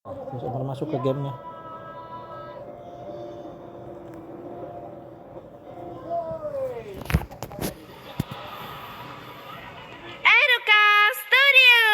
Terus Umar masuk ke gamenya. Eduka Studio.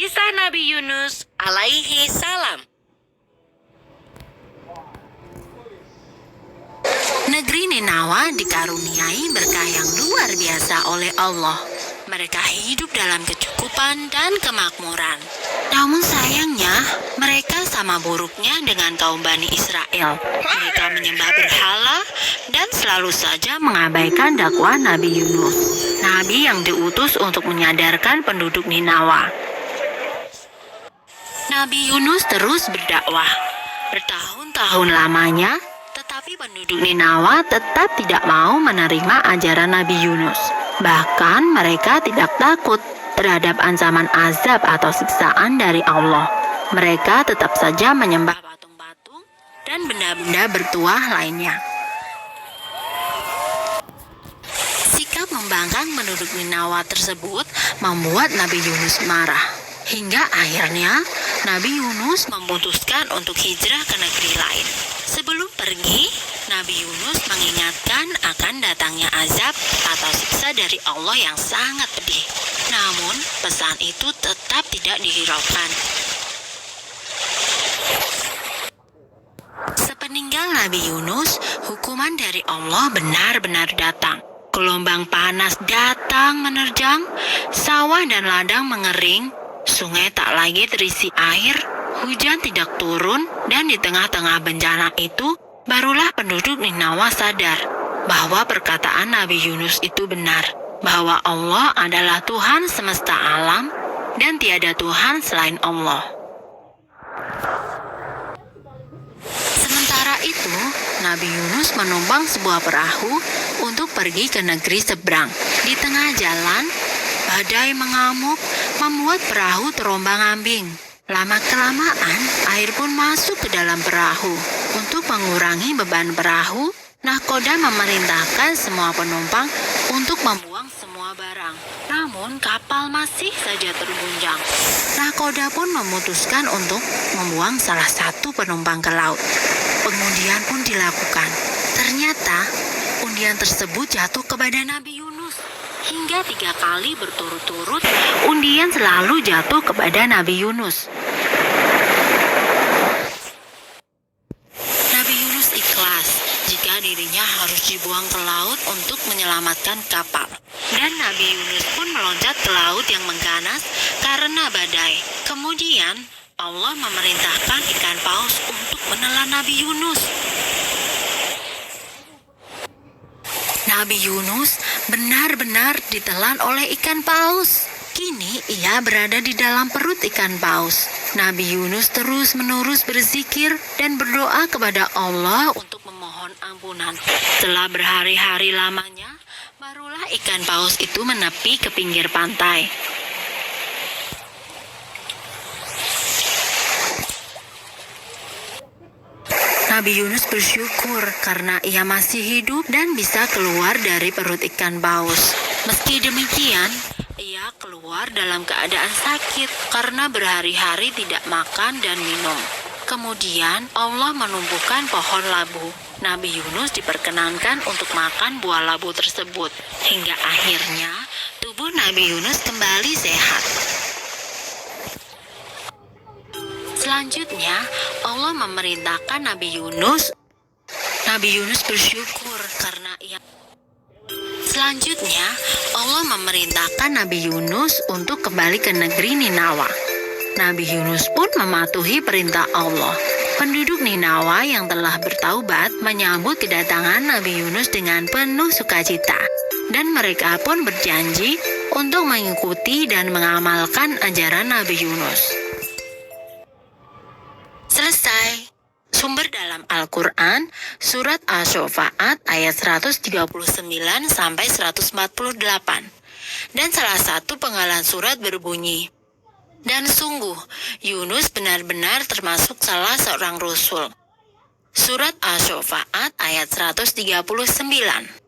Kisah Nabi Yunus alaihi salam. Negeri Ninawa dikaruniai berkah yang luar biasa oleh Allah. Mereka hidup dalam kecukupan dan kemakmuran. Namun sayangnya, mereka sama buruknya dengan kaum Bani Israel. Mereka menyembah berhala dan selalu saja mengabaikan dakwah Nabi Yunus, Nabi yang diutus untuk menyadarkan penduduk Ninawa. Nabi Yunus terus berdakwah bertahun-tahun lamanya, tetapi penduduk Ninawa tetap tidak mau menerima ajaran Nabi Yunus. Bahkan mereka tidak takut terhadap ancaman azab atau siksaan dari Allah. Mereka tetap saja menyembah patung-patung dan benda-benda bertuah lainnya. Sikap membangkang penduduk Ninawa tersebut membuat Nabi Yunus marah. Hingga akhirnya Nabi Yunus memutuskan untuk hijrah ke negeri lain. Sebelum pergi, Nabi Yunus mengingatkan akan datangnya azab atau siksa dari Allah yang sangat pedih. Namun, pesan itu tetap tidak dihiraukan. Sepeninggal Nabi Yunus, hukuman dari Allah benar-benar datang. Gelombang panas datang menerjang, sawah dan ladang mengering, sungai tak lagi terisi air, hujan tidak turun, dan di tengah-tengah bencana itu, barulah penduduk Ninawa sadar bahwa perkataan Nabi Yunus itu benar, bahwa Allah adalah Tuhan semesta alam dan tiada Tuhan selain Allah. Sementara itu, Nabi Yunus menumpang sebuah perahu untuk pergi ke negeri seberang. Di tengah jalan, badai mengamuk, membuat perahu terombang-ambing. Lama-kelamaan, air pun masuk ke dalam perahu. Untuk mengurangi beban perahu, nahkoda memerintahkan semua penumpang untuk membuang semua barang. Namun, kapal masih saja terguncang. Nahkoda pun memutuskan untuk membuang salah satu penumpang ke laut. Pengundian pun dilakukan. Ternyata, undian tersebut jatuh kepada Nabi Yunus. Hingga 3 kali berturut-turut, undian selalu jatuh kepada Nabi Yunus. Nabi Yunus ikhlas jika dirinya harus dibuang ke laut untuk menyelamatkan kapal. Dan Nabi Yunus pun meloncat ke laut yang mengganas karena badai. Kemudian, Allah memerintahkan ikan paus untuk menelan Nabi Yunus. Nabi Yunus benar-benar ditelan oleh ikan paus. Kini ia berada di dalam perut ikan paus. Nabi Yunus terus-menerus berzikir dan berdoa kepada Allah untuk memohon ampunan. Setelah berhari-hari lamanya, barulah ikan paus itu menepi ke pinggir pantai. Nabi Yunus bersyukur karena ia masih hidup dan bisa keluar dari perut ikan paus. Meski demikian, ia keluar dalam keadaan sakit karena berhari-hari tidak makan dan minum. Kemudian Allah menumbuhkan pohon labu. Nabi Yunus diperkenankan untuk makan buah labu tersebut. Hingga akhirnya tubuh Nabi Yunus kembali sehat. Selanjutnya, Allah memerintahkan Nabi Yunus bersyukur karena ia Selanjutnya, Allah memerintahkan Nabi Yunus untuk kembali ke negeri Ninawa. Nabi Yunus pun mematuhi perintah Allah. Penduduk Ninawa yang telah bertaubat menyambut kedatangan Nabi Yunus dengan penuh sukacita. Dan mereka pun berjanji untuk mengikuti dan mengamalkan ajaran Nabi Yunus. Selesai. Sumber dalam Al-Quran, surat Asy-Syu'arat ayat 139 sampai 148. Dan salah satu penggalan surat berbunyi, "Dan sungguh, Yunus benar-benar termasuk salah seorang rasul." Surat Asy-Syu'arat ayat 139.